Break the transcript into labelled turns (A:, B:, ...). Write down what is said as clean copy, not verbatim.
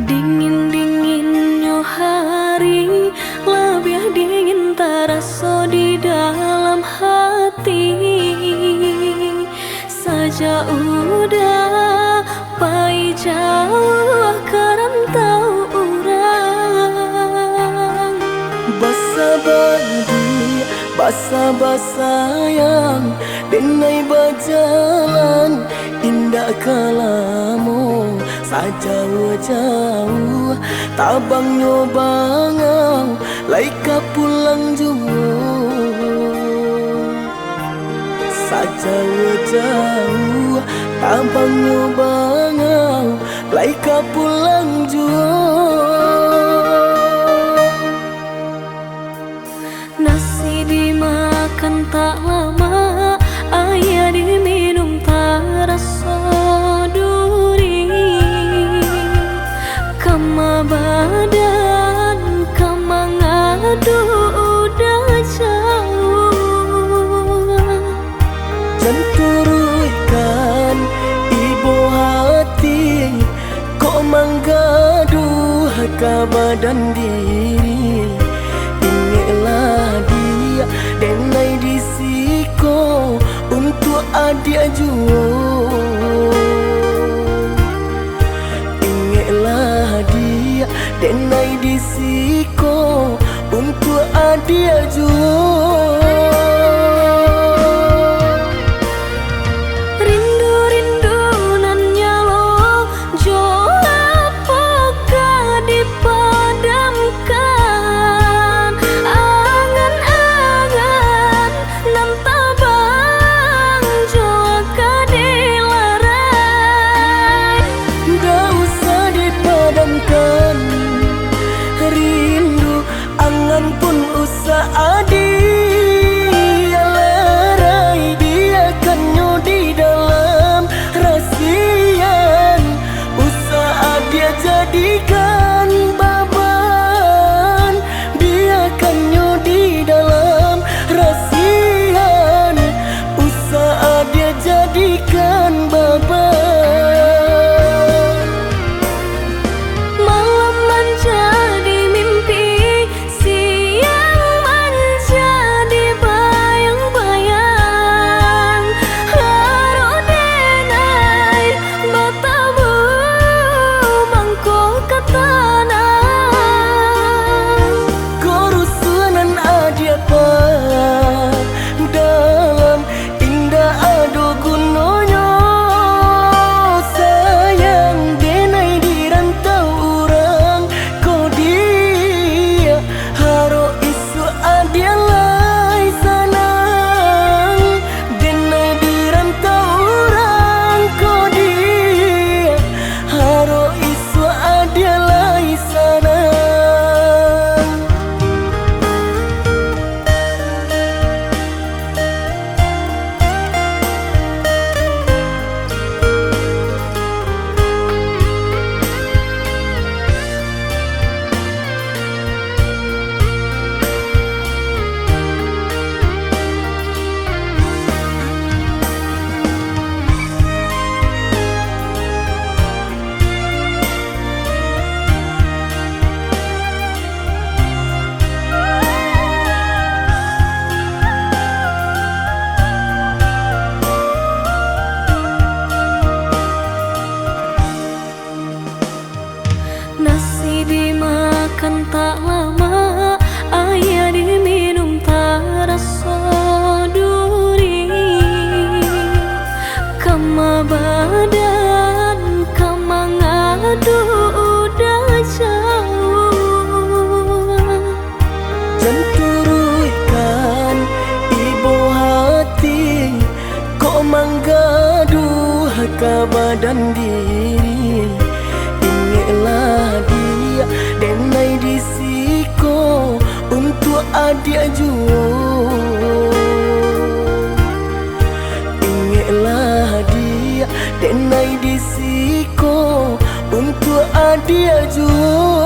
A: Dingin-dinginnya hari, lebih dingin terasa di dalam hati. Saja udah pai jauh kerantau orang.
B: Basa-badi, basa-basayang, denai berjalan indah kalamu. Sajauh-jauh tabang nyobangau, laika pulang jauh. Sajauh-jauh tabang nyobangau, laika pulang jauh.
A: Nasi dimakan tak lama, air diminum tak rasa duri. Kama badan, kama ngadu udah jauh.
B: Janturuikan ibu hati, kok menggaduh ke badan diri. Ingatlah dia denai disiko untuk adik jua. Ingatlah dia denai disiko untuk adik jua. Rindu angan pun usah dia lerai, dia kan di dalam rahasian. Usah dia jadikan baban, dia kan di dalam rahasian. Usah dia jadikan baban. Dalam indah ado gunanya, sayang denai di rantau orang. Kau dia haro isu adia lai sanang, denai di rantau orang. Kau dia haro isu adia lai sanang.
A: Nasi dimakan tak lama, air diminum tak rasa duri. Kama badan, kama ngadu udah jauh.
B: Janturuikan ibu hati, kok menggaduh ke badan diri. Ingatlah dia denai disiko untuk adik jua. Ingatlah dia denai disiko untuk adik jua.